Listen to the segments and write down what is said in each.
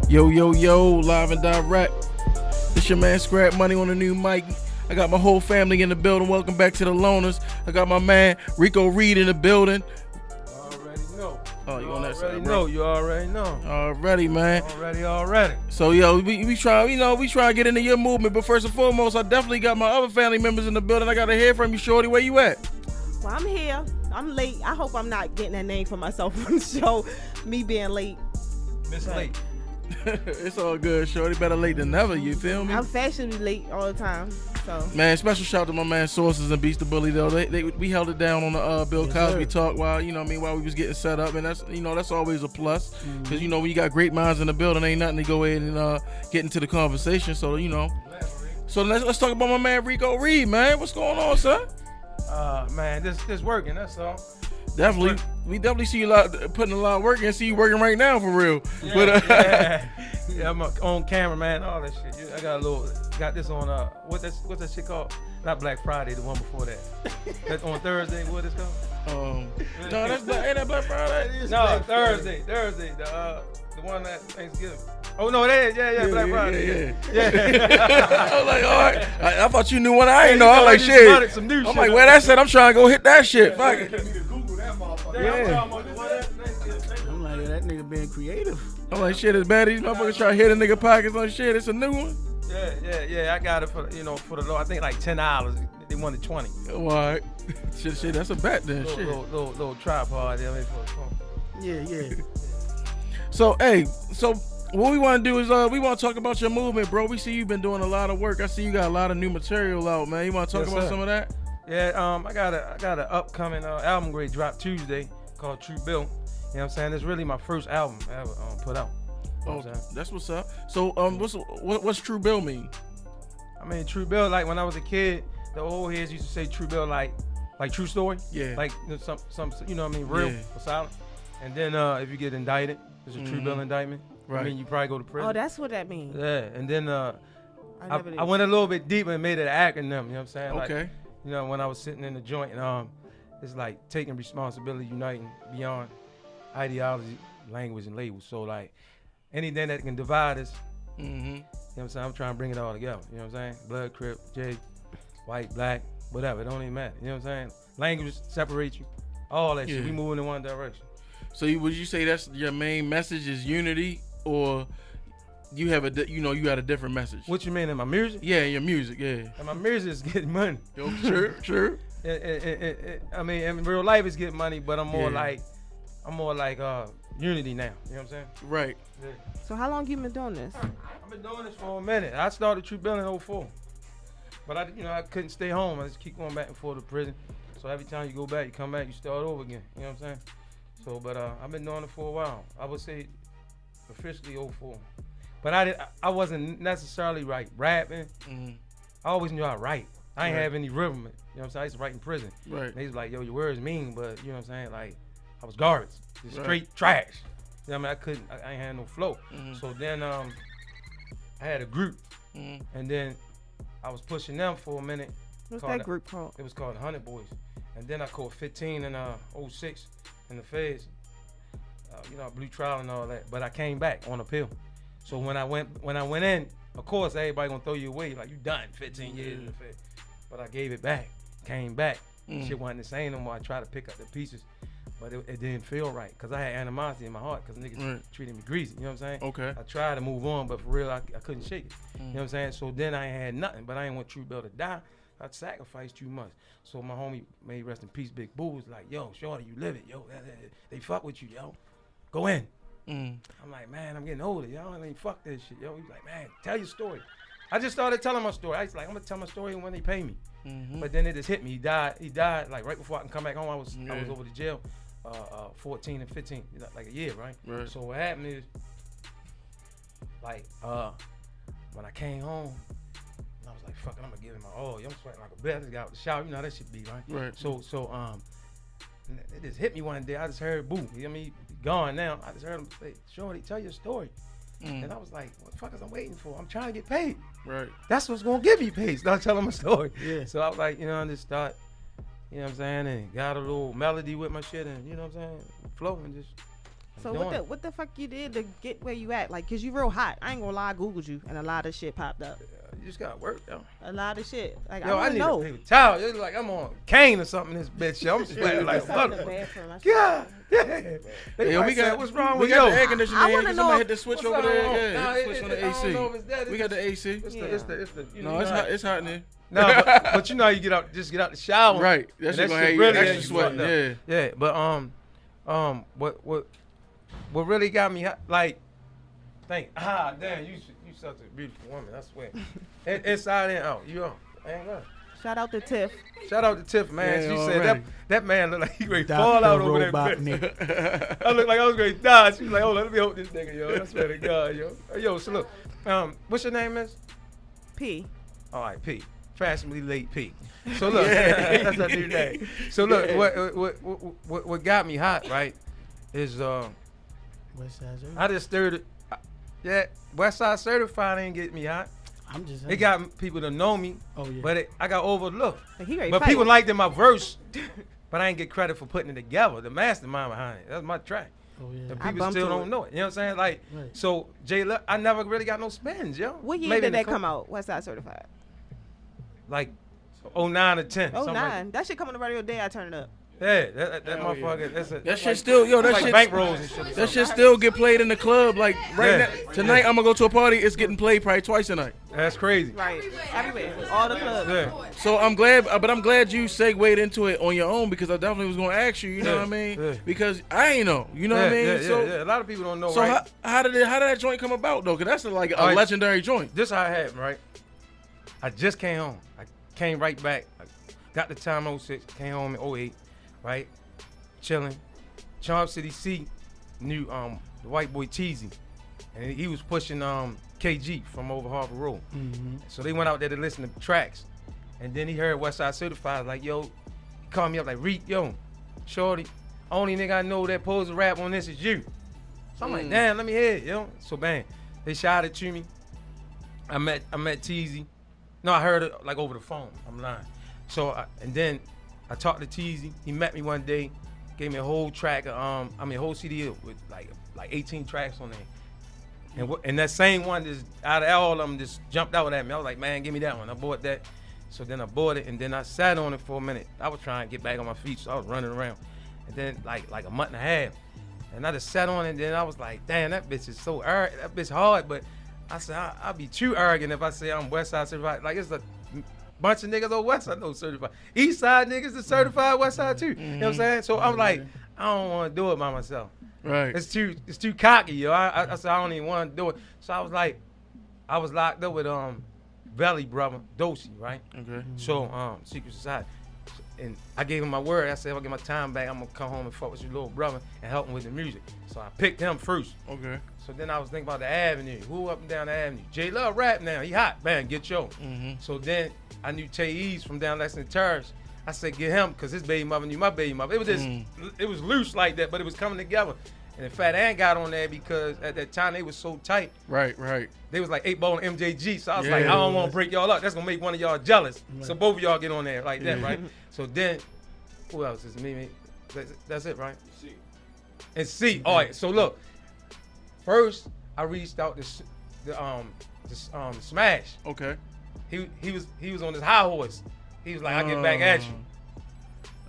Yo, yo, yo, live and direct. This your man Scrap Money on the new mic. I got my whole family in the building. Welcome back to the Loners. I got my man Rico Reed in the building. Already know. Oh, you on that side, Already bro? know. You already know. Already, man. Already. So, yo, we try to get into your movement. But first and foremost, I definitely got my other family members in the building. I got to hear from you, Shorty. Where you at? Well, I'm here. I'm late. I hope I'm not getting that name for myself on the show. Me being late. Miss Late. It's all good, Shorty. Better late than never. You feel me? I'm fashionably late all the time. So Man, special shout out to my man Sources and Beast the Bully though. We held it down on the Bill Yes, Cosby sir. talk while we was getting set up, and that's always a plus because when you got great minds in the building, ain't nothing to go ahead and get into the conversation. So so let's talk about my man Rico Reed, man. What's going on, son? Man, this working. That's all. Definitely, we definitely see you putting a lot of work in. See you working right now for real. Yeah, yeah. I'm on camera, man. All that shit. I got this on what's that shit called? Not Black Friday, the one before that. That's on Thursday. What is it called? No, ain't that Black Friday? No, Black Thursday. The one that Thanksgiving. Oh no, it is. Yeah, Black Friday. Yeah. I was like, all right. I thought you knew what I ain't know. I was like, shit. Some new I'm shit. like, where that said? I'm trying to go hit that shit. Fuck it. Yeah. I'm like, that nigga being creative. I'm like, shit, it's bad. These motherfuckers try to hit a nigga pockets on shit. It's a new one. Yeah. I got it for the low. I think like $10. They wanted 20. All right. Shit, that's a bet then. Shit. Little tripod. I mean, for the phone. Yeah. So what we want to do is we want to talk about your movement, bro. We see you've been doing a lot of work. I see you got a lot of new material out, man. You want to talk about some of that? Yeah, I got an upcoming album grade drop Tuesday called Trubill. You know what I'm saying? It's really my first album I ever put out. You know what I'm saying? That's what's up. So what's Trubill mean? I mean, Trubill, like when I was a kid, the old heads used to say Trubill like true story. Yeah. Like some you know what I mean, real or silent. And then if you get indicted, there's a Trubill indictment. Right. I mean, you probably go to prison. oh, that's what that means. Yeah, and then never did. I went a little bit deeper and made it an acronym. You know what I'm saying? Okay. Like, you know, when I was sitting in the joint, it's like taking responsibility, uniting beyond ideology, language, and labels. So like anything that can divide us, you know what I'm saying? I'm trying to bring it all together. You know what I'm saying? Blood, crip, J, white, black, whatever. It don't even matter. You know what I'm saying? Language separates you. All that shit. We moving in one direction. So would you say that's your main message is unity, or you have you got a different message? What you mean in my music? Yeah, your music, yeah. And my music is getting money. Yo, sure. I mean, in real life it's getting money, but I'm more like unity now. You know what I'm saying? Right. Yeah. So how long you been doing this? I've been doing this for a minute. I started Trubill in 04. But I couldn't stay home. I just keep going back and forth to prison. So every time you go back, you come back, you start over again. You know what I'm saying? So, but I've been doing it for a while. I would say officially 04. But I wasn't necessarily rapping. I always knew how to write. I ain't have any rhythm. You know what I'm saying? I used to write in prison. Right. They was like, yo, your words mean, but you know what I'm saying? Like, I was garbage. Just straight trash. You know what I mean? I ain't had no flow. So then I had a group. And then I was pushing them for a minute. What's that group called? It was called the 100 Boys. And then I caught 15 in 06 in the feds. Blue trial and all that. But I came back on appeal. So when I went in, of course everybody gonna throw you away like you done 15 years in the feds. But I gave it back, came back. Shit wasn't the same no more. I tried to pick up the pieces, but it didn't feel right because I had animosity in my heart because niggas treated me greasy. You know what I'm saying? Okay. I tried to move on, but for real, I couldn't shake it. You know what I'm saying? So then I ain't had nothing, but I ain't want Trubill to die. I'd sacrificed too much. So my homie, may rest in peace, Big Boo, was like, yo, Shorty, you live it. Yo, they fuck with you, yo. Go in. I'm like, man, I'm getting older. Y'all ain't fuck this shit, yo. He's like, man, tell your story. I just started telling my story. I was like, I'm gonna tell my story when they pay me. But then it just hit me. He died like right before I can come back home. I was over to jail 14 and 15, like a year, right? So what happened is, like, when I came home, I was like, fuck it, I'm gonna give him my all. I'm sweating like a bitch. I just got out the shower. You know how that shit be, right? Right. So it just hit me one day. I just heard boo. I mean, gone now. I just heard him say, Shorty, tell your story. And I was like, what the fuck is I'm waiting for? I'm trying to get paid. Right. That's what's gonna get me paid. Start telling my story. Yeah. So I was like, I just start, you know what I'm saying, and got a little melody with my shit and, you know what I'm saying, flow and just So doing what the fuck you did to get where you at? Like, cause you real hot. I ain't gonna lie, I Googled you and a lot of shit popped up. You just gotta work, yo. A lot of shit. Like, Yo, I I wanna need know. a paper towel. It's like I'm on cane or something. This bitch, yo. I'm just like It's in the fuck. bathroom. I God, yeah. Yeah, They we got what's wrong we with got yo? the air conditioner. I here. wanna Can know somebody if- hit the switch what's over wrong? there. Yeah, Nah, switch on the I don't know if AC. it's that. We got the AC. It's the you No, know, it's hot. It's hot in there. No, but you know how you get out the shower. Right. And That's that gonna shit have you really extra has you sweating. fucked up. Yeah. Yeah, but what really got me hot, like, damn, you such a beautiful woman, I swear. Inside and out, you on. Ain't good. Shout out to Tiff. Shout out to Tiff, man. Yeah, She said already. that man looked like he ready to Dr. fall out over that Robot bitch. Nick. I looked like I was ready to die. She was like, hold on, let me hold this nigga, yo. I swear to God, yo. Yo, so look, what's your name, miss? P. All right, P. Fashionably late P. So look, that's a new name. So look, what got me hot, right, is West Side Certified. I just stirred it. Yeah, Westside Certified ain't get me hot. I'm just saying. It got people to know me, Oh yeah. but I got overlooked. Like, he ready But to fight. people liked in my verse, but I ain't get credit for putting it together. The mastermind behind it. That's my track. Oh yeah. The I people bumped still to don't it. know it. You know what I'm saying? Like, Right. so I never really got no spins, yo. What year Maybe in did the that come out? West Side Certified. Like 09 or 10. Oh, something like that. 09. That shit come on the radio day I turn it up. Yeah, that Hell yeah. motherfucker. That shit still, yo, that like shit, bank rolls and shit. that shit still get played in the club. Like right Yeah. now, tonight I'm gonna go to a party. It's getting played probably twice a night. That's crazy. Right. Everywhere. All the clubs. Yeah. So I'm glad, but I'm glad you segued into it on your own because I definitely was gonna ask you. You know Yeah, what I mean? yeah. Because I ain't know. You know what I mean? Yeah, So, yeah. A lot of people don't know, so right? how did that joint come about though? Cause that's like a All right. legendary joint. This how it happened, right? I just came home. I came right back. I got the time 06, came home in 08, right? Chilling. Charm City C knew the white boy Teasy. And he was pushing KG from over Harbor Road. Mm-hmm. So they went out there to listen to tracks. And then he heard Westside Certified, like, yo, he called me up like, Reek, yo, shorty, only nigga I know that pose a rap on this is you. So I'm like, damn, let me hear it, yo. So bang, they shot it to me. I met Teasy. No, I heard it like over the phone. I'm lying. So and then I talked to Teasy. He met me one day, gave me a whole track of a whole CD with like 18 tracks on there. And that same one just out of all of them just jumped out at me. I was like, man, give me that one. I bought that. So then I bought it and then I sat on it for a minute. I was trying to get back on my feet, so I was running around. And then like a month and a half. And I just sat on it and then I was like, damn, that bitch is so that bitch hard, but I said, I'll be too arrogant if I say I'm Westside Certified. Like, it's a bunch of niggas on Westside no certified. East Side niggas is certified Westside too. You know what I'm saying? So I'm like, I don't want to do it by myself. Right. It's too cocky, yo. I said, I don't even want to do it. So I was like, I was locked up with Valley brother, Dosey, right? Okay. So Secret Society. And I gave him my word. I said, if I get my time back, I'm going to come home and fuck with your little brother and help him with the music. So I picked him first. Okay. So then I was thinking about the avenue. Who up and down the avenue? J Love rap now. He hot. Man, get yo. Mm-hmm. So then I knew Tay Ease from down Lexington Terrace. I said, get him, because his baby mother knew my baby mother. It was just, it was loose like that, but it was coming together. And in fact, Ann got on there because at that time they was so tight. Right. They was like 8 Ball and MJG. So I was Yeah. like, I don't want to break y'all up. That's going to make one of y'all jealous. Right. So both of y'all get on there like that, right? So then, who else is me? That's it, right? C. And C. All right, so look. First, I reached out to Smash. Okay. He was on his high horse. He was like, I'll get back at you.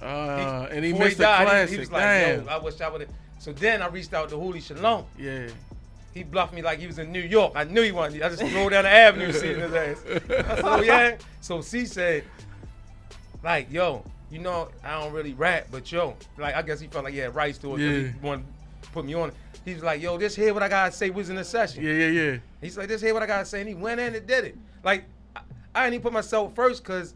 And he Before missed the died, classic. he was like, Damn. yo, I wish I would have. So then I reached out to Hooli Shalom. Yeah. He bluffed me like he was in New York. I knew he wanted. I just rolled down the avenue seeing his ass. I said, oh yeah. So C said, like, yo, you know, I don't really rap, but yo, like, I guess he felt like he had rights to it because Yeah. he wanted to put me on it. He was like, yo, this here what I gotta say was in the session. Yeah. He's like, this here what I gotta say, and he went in and did it. Like, I didn't even put myself first because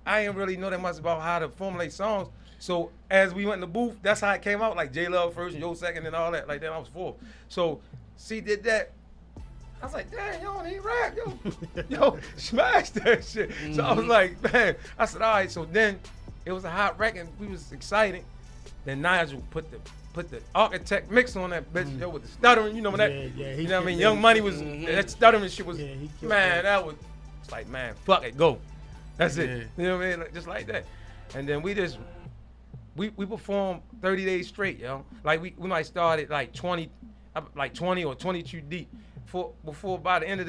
I didn't really know that much about how to formulate songs. So as we went in the booth, that's how it came out. Like J Love first and Yo second and all that. Like then I was fourth. So C did that. I was like, damn, yo, he rap, yo, smash that shit. So I was like, man, I said, all right. So then it was a hot record. We was excited. Then Nigel put the architect mix on that bitch, yo, with the stuttering. You know when that, Yeah, you know what I mean? Young Money was that stuttering shit was, Yeah, he killed man, that. that was. It's like, man, fuck it, go. That's it. Yeah. You know what I mean? Like, just like that. And then we just we performed 30 days straight, yo. Like we might start at like 20 or 22 deep. Before by the end of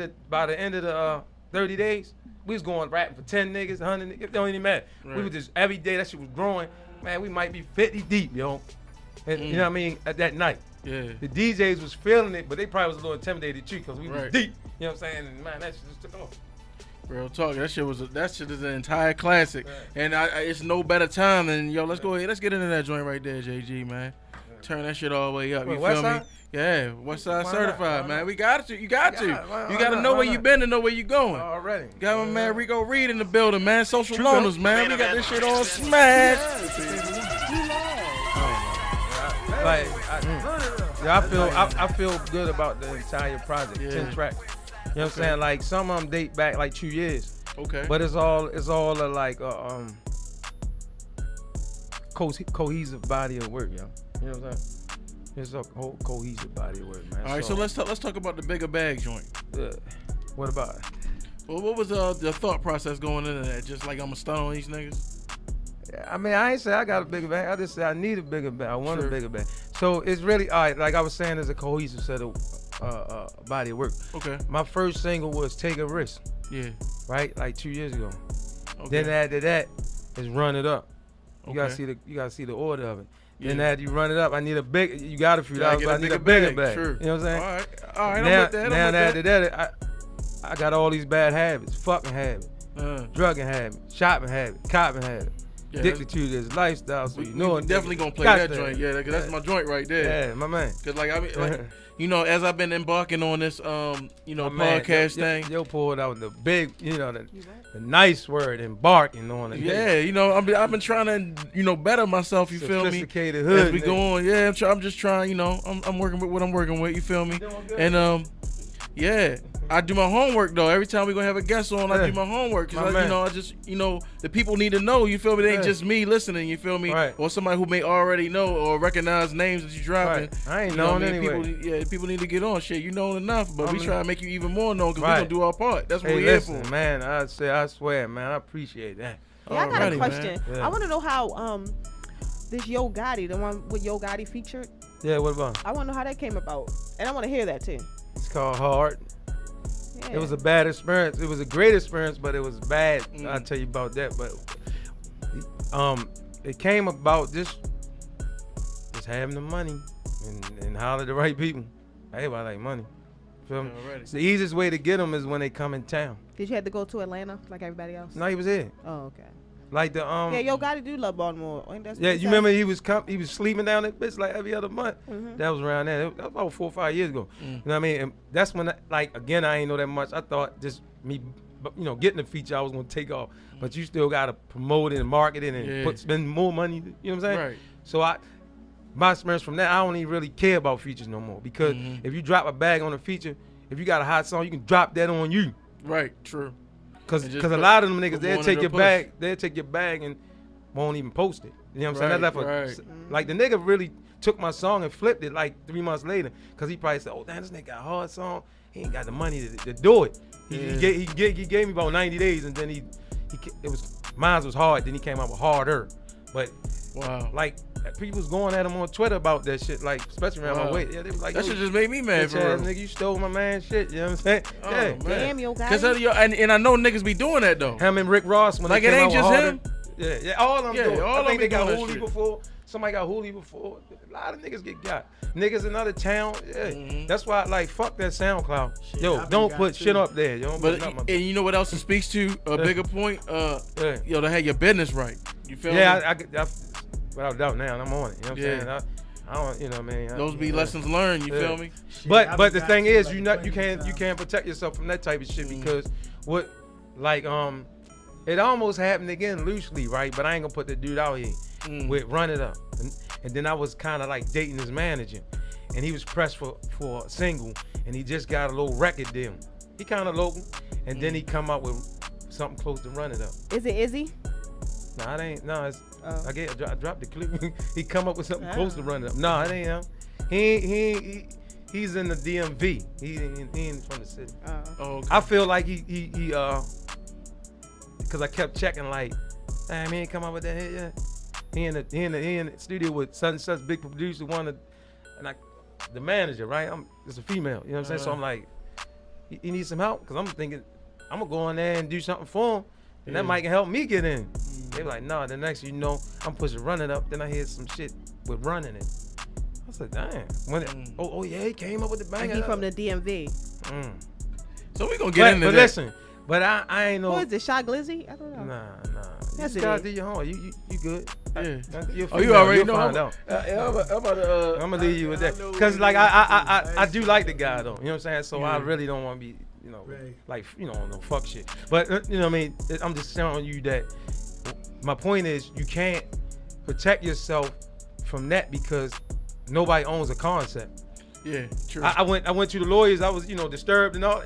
the 30 days, we was going rapping for 10 niggas, 100 niggas. It don't even matter. Right. We were just every day that shit was growing. Man, we might be 50 deep, yo. And you know what I mean? At that night. Yeah. The DJs was feeling it, but they probably was a little intimidated too because we was Right. deep. You know what I'm saying? And man, that shit just took off. Real talk. That shit is an entire classic. And it's no better time than, yo, let's go ahead. Let's get into that joint right there, JG, man. Turn that shit all the way up. Wait, You West feel me? Side? Yeah, West Side Why certified, not? man. We got to. You got to. Why You got to not? know Why where you not? been and know where you going. Already. Got my man Rico Reed in the building, man. Social Trubill. loners, man. We got this shit all smashed. Like, I feel good about the entire project. Yeah. 10 tracks. You know what I'm saying? Like some of them date back like 2 years, Okay. but it's all like cohesive body of work, yo. You know what I'm saying? It's a whole cohesive body of work, man. All right, so let's talk about the bigger bag joint. What about it? Well, what was the thought process going into that? Just like I'm gonna stun on these niggas? I mean, I ain't say I got a bigger bag. I just said I need a bigger bag. I want Sure. a bigger bag. So it's really all right. Like I was saying, there's a cohesive set of body of work. Okay. My first single was "Take a Risk," Yeah. right? Like 2 years ago. Okay. Then after that is "Run It Up." You gotta Okay. see the order of it. Yeah. Then after you run it up, I need a big. You got a few Gotta dollars, get but a I need bigger a bigger bag, bag. sure. You know what I'm saying? All right. I'm Now, with that. now I'm after with that. that, I got all these bad habits: fucking habit, drugging habit, shopping habit, copping habit. Yeah, Addicted to this lifestyle, so we, you know we it. definitely gonna play Got that joint. Yeah, 'cause that's my joint right there. Yeah, my man. Cause like I mean, like, you know, as I've been embarking on this, My man, podcast yo, thing. Yo pulled out the big, the nice word, embarking on it. Yeah, you know, I've been trying to, better myself. You feel me? Sophisticated hood. As we nigga. go on, yeah, I'm just trying. I'm working with what I'm working with. You feel me? Doing good. And yeah, I do my homework though. Every time we gonna have a guest on, I do my homework. My Cause man. I just, the people need to know. You feel me? It ain't Yeah. just me listening. You feel me? Right. Or somebody who may already know or recognize names that you dropping. Right. I ain't You know what known I mean? anyway. People need to get on shit. You know enough, but we I'm- try to make you even more known because we Right. gonna do our part. That's what Hey, we here listen, for. man. I swear, man. I appreciate that. Yeah, I got a Alrighty, question. man. Yeah. I want to know how this Yo Gotti, the one with Yo Gotti featured, Yeah, what about? I want to know how that came about, and I want to hear that too. It's called Hard. Yeah. It was a bad experience. It was a great experience, but it was bad. Mm. I'll tell you about that. But it came about just having the money and holler at the right people. Everybody like money. Feel me? Alrighty. The easiest way to get them is when they come in town. Did you have to go to Atlanta like everybody else? No, he was here. Oh, okay. Like the Yeah, Yo Gotti do love Baltimore. Ain't that Yeah, you remember he was sleeping down that bitch like every other month. Mhm. That was around there. That was about 4 or 5 years ago. Mm. You know what I mean? And that's when, again, I ain't know that much. I thought just me, getting the feature, I was gonna take off. But you still gotta promote it and market it and Yeah. spend more money. You know what I'm saying? Right. So my experience from that, I don't even really care about features no more because Mhm. if you drop a bag on a feature, if you got a hot song, you can drop that on you. Right. True. Cause And just a put- lot of them niggas, put they'll more take into your the bag, and won't even post it. You know what I'm saying? Right, That left right. like the nigga really took my song and flipped it like 3 months later, cause he probably said, "Oh damn, this nigga got a hard song. He ain't got the money to do it." Yeah. He gave me about 90 days, and then mine was hard. Then he came out with harder, but Wow. like people was going at him on Twitter about that shit, like especially around my Wow. way. Yeah, they was like, That "Yo, shit just made me mad bitch for ass real. nigga, you stole my man shit." You know what I'm saying? Oh, Yeah. man. Damn, Yo Cause Gotti. and I know niggas be doing that though. Him and Rick Ross when Like, they it came ain't out with just Harder. him? Yeah, all of them Yeah, do it. all I of them think be they got doing that Hooli shit. before. Somebody got Hooli before. A lot of niggas get got. Niggas in other town. Yeah. Mhm. That's why fuck that SoundCloud. Shit, Yo, I be don't got put too. shit up there. Yo, don't But put nothing up and you know what else it speaks to a bigger point? Yeah. Yo, to have your business right. You feel me? Yeah, I without doubt now, I'm on it. You know what I'm Yeah. saying? I don't, you know what I mean? Those be yeah. lessons learned. You Yeah. feel me? Shit, I But be the got thing to, is, like, you 20 can't times. protect yourself from that type of shit Mhm. because it almost happened again loosely, right? But I ain't gonna put the dude out here Mm. with Run It Up, and then I was kind of like dating his manager, and he was pressed for a single, and he just got a little record deal. He kind of local, and then he come out with something close to Run It Up. Is it Izzy? Nah, it ain't. No, it's. Oh. I dropped the clip. He come up with something Ah. close to Run It Up. No, it ain't him. He's in the DMV. He ain't from the city. Oh, okay. I feel like he because I kept checking like, damn, he ain't come up with that hit yet. He in the studio with such and such big producer, the manager, right? It's a female, you know what I'm saying? So I'm like, he needs some help, because I'm thinking, I'm gonna go in there and do something for him, and that might help me get in. They like, nah, the next you know, I'm pushing running up, then I hear some shit with running it. I said, damn. Oh yeah, he came up with the bang. He from the DMV. So we gonna get into but that. listen, but I ain't know. What is it, Shy Glizzy? I don't know. Nah. Yes, You it gotta is. do your homework. You good. Yeah. You're Oh, you already you'll know. find out. I'm about to. I'm gonna leave you with that, cause like I do like the guy though. You know what I'm saying? So I really don't want to be, you know, like, you know, no fuck shit. But you know what I mean? I'm just telling you that my point is you can't protect yourself from that, because nobody owns a concept. Yeah, true. I went to the lawyers. I was, you know, disturbed and all.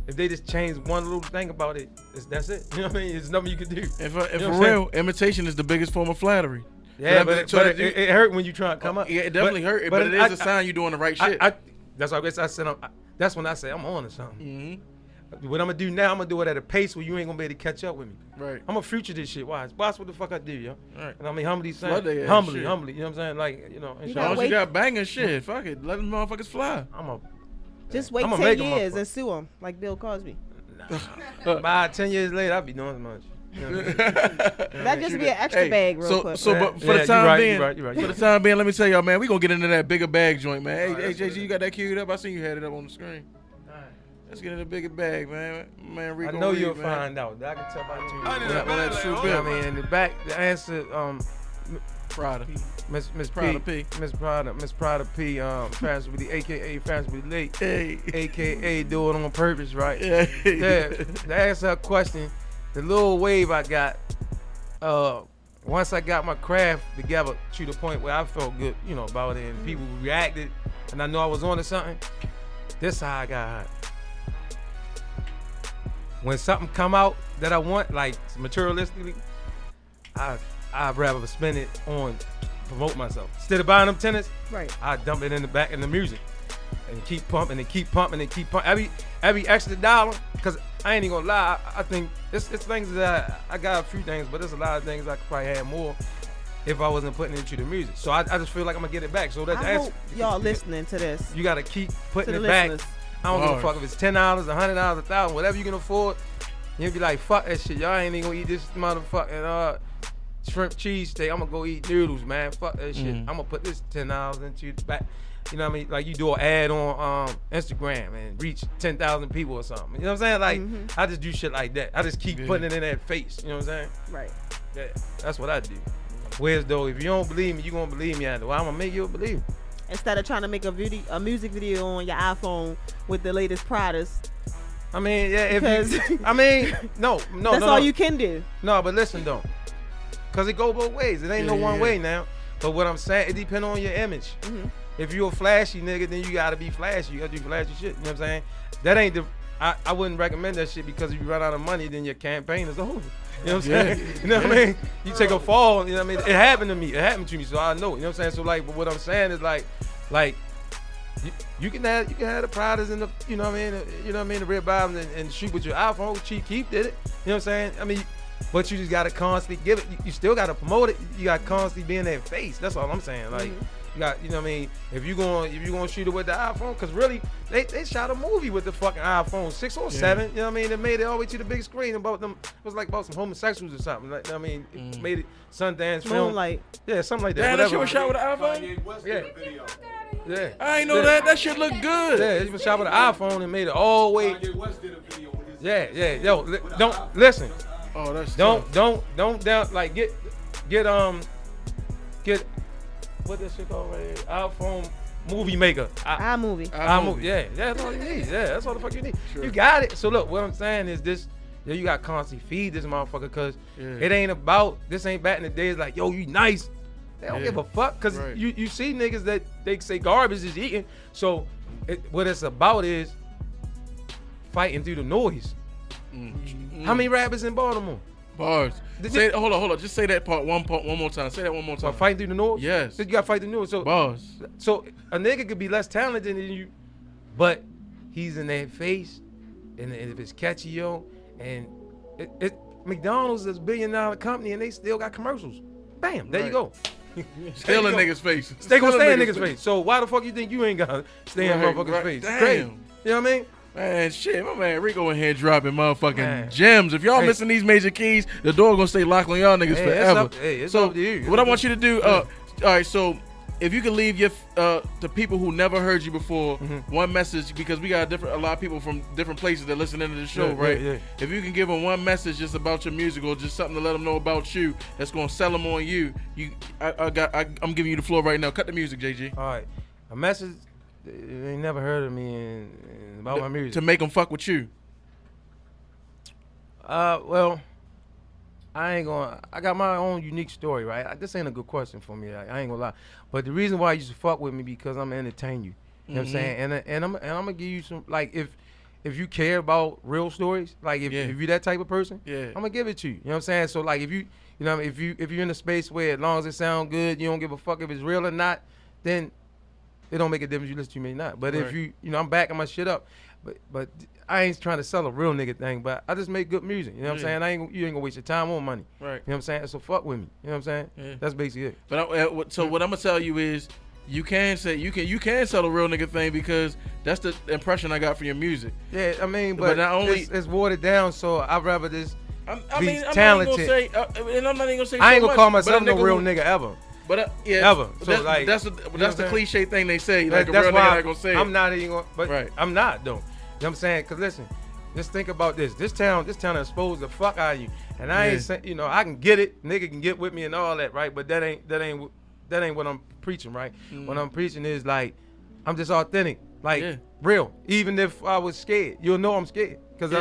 If they just change one little thing about it, that's it. You know what I mean? There's nothing you can do. And for real, imitation is the biggest form of flattery. Yeah, but it hurt when you try to come up. Yeah, it definitely hurt, but it is a sign you're doing the right shit. That's why I said that's when I say I'm on to something. Mm-hmm. What I'm gonna do now, I'm gonna do it at a pace where you ain't gonna be able to catch up with me. Right. I'm gonna future this shit. Watch what the fuck I do, yo. Right. And I mean, humbly, Flood they ass humbly. shit. You know what I'm saying? Like, you know. You As gotta long as wait. you got banging shit, fuck it. Let them motherfuckers fly. Just wait I'ma 10 make 'em years motherfucker. and sue him, like Bill Cosby. By 10 years later, I'll be doing as much. You know what I mean? That just be an extra bag real quick. But for the time you're being, right, you're right. for the time being, let me tell y'all, man, we gonna get into that bigger bag joint, man. Hey, JG, you got that queued up? I seen you had it up on the screen. Let's get in the bigger bag, man. Man, Rico I know Reed, you'll man. find out. I can tell by two. That Trubill. I mean, in the back, the answer, Prada. Miss Prada P, P. Miss Prada P, fashionably, AKA fashionably late, Hey. AKA do it on purpose, right? Yeah. Yeah. To answer her question, the little wave I got, once I got my craft together to the point where I felt good, you know, about it, and people reacted, and I know I was on to something. This how I got hot. When something come out that I want, like materialistically, I'd rather spend it on promote myself. Instead of buying them tenants, Right. I dump it in the back in the music and keep pumping and keep pumping and keep pumping. Every extra dollar, because I ain't even gonna lie, I think it's things that I got a few things, but there's a lot of things I could probably have more if I wasn't putting it into the music. So I just feel like I'm gonna get it back. So that's I hope y'all listening to this. you gotta keep To putting the it back. listeners. I don't give a Bars. fuck if it's $10, $100, $1,000, whatever you can afford. You'll be like, fuck that shit. Y'all ain't even gonna eat this motherfucking shrimp cheese steak. I'm gonna go eat noodles, man. Fuck that shit. I'm gonna put this $10 into the back. You know what I mean? Like you do an ad on Instagram and reach 10,000 people or something. You know what I'm saying? Like I just do shit like that. I just keep putting it in that face. You know what I'm saying? Right. Yeah, that's what I do. Whereas though, if you don't believe me, you gonna believe me either. Well, I'm gonna make you a believer. Instead of trying to make a music video on your iPhone with the latest Pradas. I mean, yeah. If Because you, I mean, no. that's all you can do. No, but listen though, cause it go both ways. It ain't no one way now. But what I'm saying, it depends on your image. If you're a flashy nigga, then you gotta be flashy. You gotta do flashy shit. You know what I'm saying? That ain't the. I wouldn't recommend that shit, because if you run out of money, then your campaign is over. You know what I'm saying? You know what I mean? You take a fall. You know what I mean? It happened to me. It happened to me, so I know. You know what I'm saying? So like, but what I'm saying is like you can have the Pradas and the, you know what I mean? You know what I mean? The red bottoms and shoot with your iPhone. Chief Keef did it. You know what I'm saying? I mean, but you just gotta constantly give it. You still gotta promote it. You gotta constantly be in their face. That's all I'm saying. Like. You got, you know what I mean? If you gonna shoot it with the iPhone, because really they shot a movie with the fucking iPhone 6 or 7. You know what I mean? They made it all the way to the big screen about them. It was like about some homosexuals or something. Like, I mean, it made it Sundance film. Moonlight. Yeah, something like that. Damn, that whatever. shit was shot with an iPhone? Yeah. Yeah. I ain't know that. That shit look good. Yeah, it was shot with an iPhone and made it all the way. Yeah. Yo, don't listen. Oh, that's Don't down, like get what that shit called right here? iPhone movie maker. iMovie. iMovie. Yeah, that's all you need. Yeah, that's all the fuck you need. Sure. You got it. So look, what I'm saying is this. Yeah, you got to constantly feed this motherfucker, because Yeah. it ain't about, this ain't back in the days like, yo, you nice. They don't give a fuck, because Right. you see niggas that they say garbage is eating. So what it's about is fighting through the noise. How many rappers in Baltimore? Bars. Hold on. Just say that part one more time. Say that one more time. Fighting through the noise? Yes. So you got to fight through the noise. So Bars. So a nigga could be less talented than you, but he's in their face, and if it's catchy, yo, and McDonald's is $1 billion company, and they still got commercials. Bam, there you go. Still in niggas' face. They gonna Still stay in niggas' face. So why the fuck you think you ain't gotta stay in motherfuckers' face? Damn. Crazy. You know what I mean? Man, shit, my man Rico in here dropping motherfucking Man. gems. If y'all Hey. missing these major keys, the door gonna stay locked on y'all niggas Hey, forever. it's so up to you. what I want you to do, all right, so if you can leave your the people who never heard you before one message, because we got a lot of people from different places that listen into the show, right? Yeah. If you can give them one message just about your music or just something to let them know about you that's gonna sell them on you, I'm giving you the floor right now. Cut the music, JG. All right, a message. They ain't never heard of me and about my music. To make them fuck with you. Well, I got my own unique story, right? This ain't a good question for me. I ain't gonna lie. But the reason why you should fuck with me because I'm gonna entertain you. You know what I'm saying? And I'm gonna give you some, like, if you care about real stories, like if you're that type of person, I'm gonna give it to you. You know what I'm saying? So like if you're in a space where as long as it sound good, you don't give a fuck if it's real or not, then it don't make a difference. You listen to me or not. But if I'm backing my shit up. But I ain't trying to sell a real nigga thing. But I just make good music. You know what I'm saying? You ain't gonna waste your time or money. Right. You know what I'm saying? So fuck with me. You know what I'm saying? Yeah. That's basically it. But so what I'm gonna tell you is, you can sell a real nigga thing because that's the impression I got from your music. Yeah, I mean, but not only it's watered down. So I'd rather just I'm be not talented. even gonna say, and I'm not even gonna say. I ain't so gonna much, call but myself a no real who- nigga ever. But yeah, Ever. So that's the cliche thing they say. Like a real nigga not gonna say I'm it. not even gonna, but Right. I'm not though. You know what I'm saying? Cause listen, just think about this. This town exposed the fuck out of you. And I ain't saying, I can get it. Nigga can get with me and all that, right? But that ain't what I'm preaching, right? What I'm preaching is like, I'm just authentic, like real. Even if I was scared, you'll know I'm scared. Cause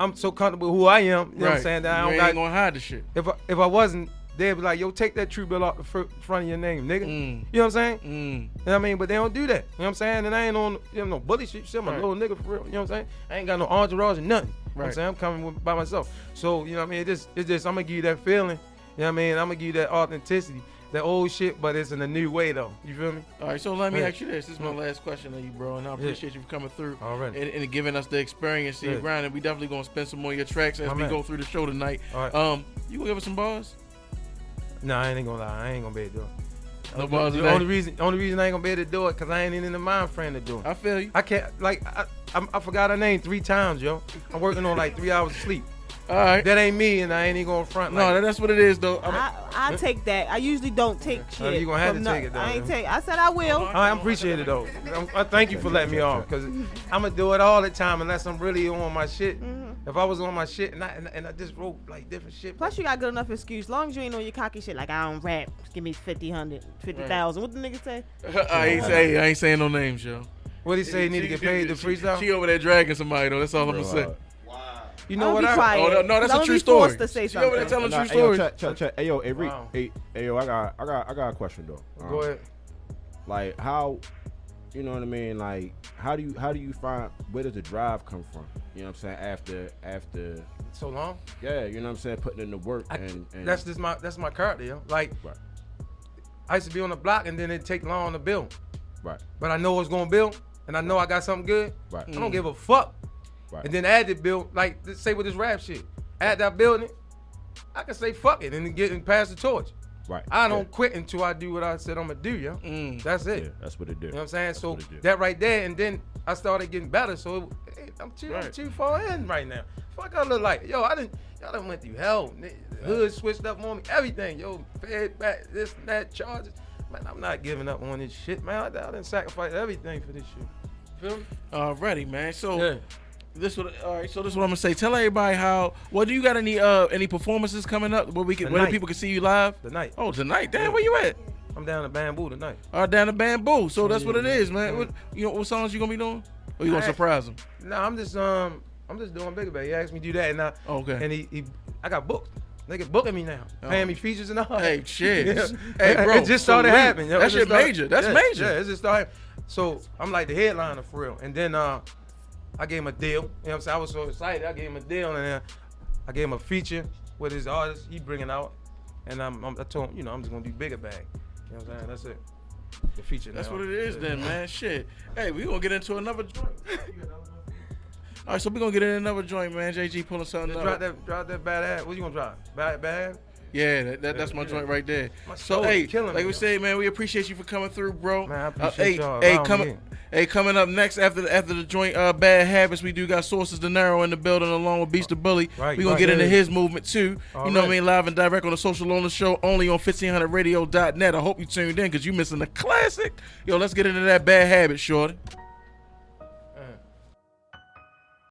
I'm so comfortable with who I am. You know what I'm saying? That I don't ain't gonna hide the shit. If I wasn't, they'd be like, yo, take that Trubill off the front of your name, nigga. You know what I'm saying? You know what I mean? But they don't do that. You know what I'm saying? And I ain't on no bully shit. I'm a little nigga for real. You know what I'm saying? I ain't got no entourage or nothing. You know what I'm saying? I'm coming by myself. So, you know what I mean? It's just, I'm going to give you that feeling. You know what I mean? I'm going to give you that authenticity. That old shit, but it's in a new way, though. You feel me? All right, so let me ask you this. This is my last question of you, bro, and I appreciate you for coming through and giving us the experience to your grind. And we definitely going to spend some more of your tracks as we go through the show tonight. All right. You going to give us some bars? No, I ain't gonna lie. I ain't gonna be able to do it. No bars The today? only reason I ain't gonna be able to do it because I ain't even in the mind frame to do it. I feel you. I can't, like, I forgot her name 3 times, yo. I'm working on like 3 hours of sleep. All right. That ain't me, and I ain't even going front. No, like, that's what it is, though. I take that. I usually don't take shit. You gonna have from to take it, though. I said I will. I appreciate it though. I thank you for letting me off, cause I'm gonna do it all the time unless I'm really on my shit. If I was on my shit and I just wrote like different shit. Plus, you got good enough excuse. As long as you ain't on your cocky shit, like I don't rap. Just give me 50,000. What the nigga say? I ain't saying no names, yo. What he say? He need to get paid to freestyle. She over there dragging somebody, though. That's all I'm gonna say. You know what? Be quiet. Oh, no, that's a Don't true be story. forced to say She over there something. telling true stories. Check. Hey, yo, hey, Rick. Wow. Hey, yo, I got a question though. Go ahead. Like how, you know what I mean? Like how do you find, where does the drive come from? You know what I'm saying? After So long. yeah, you know what I'm saying? Putting in the work and That's my character, yo. Like, I used to be on the block and then it take long to build. right. But I know it's gonna build, and I know I got something good. Right. I don't give a fuck. Right. And then add the build, like let's say with this rap shit, add that building, I can say fuck it and then get and pass the torch. Right. I don't quit until I do what I said I'm gonna do, yo. That's it. Yeah, that's what it did. You know what I'm saying? So what it did. that right there, and then I started getting better. So I'm too far in right now. Fuck, I look like, yo. Y'all done went through hell. Hood switched up on me, everything, yo. Fed back, this and that, charges. Man, I'm not giving up on this shit, man. I done sacrificed everything for this shit. Feel me? Alrighty, man. So this what I'm gonna say. Tell everybody how. Well, do you got any performances coming up where where the people can see you live? Tonight. Oh, tonight. Damn, where you at? I'm down to Bamboo tonight. Down to Bamboo. So that's what it is, man. What songs you gonna be doing? Or you gonna surprise them? No, I'm just doing Bigger Bag. He asked me to do that, and I got booked. They get booking me now, paying me features and all. Hey, shit. Yeah. Hey, bro. It just started happening. That shit major. That's major. Yeah, it just started. So I'm like the headliner for real. And then I gave him a deal. You know what I'm saying? I was so excited. I gave him a deal, and then I gave him a feature with his artist he bringing out. And I told him, I'm just gonna do Bigger Bag. You know what I'm saying? That's it. The feature. That's now. what it is then, man. Shit. Hey, we gonna get into another joint. All right, so we gonna get into another joint, man. JG pulling something up. Drop that bad ass. What you gonna drop? Bad? Yeah, that's my joint right there. My So soul hey, is killing like me, we yo. say, man, we appreciate you for coming through, bro. Man, I appreciate y'all allowing me in. Coming up next after the joint Bad Habits, we do got Sources De Niro in the building along with Beast the Bully. Right, we gonna right. get into his movement too. All you know what I right. mean? Live and direct on the Social Owner Show, only on 1500radio.net. I hope you tuned in because you missing the classic. Yo, let's get into that Bad Habit, shorty.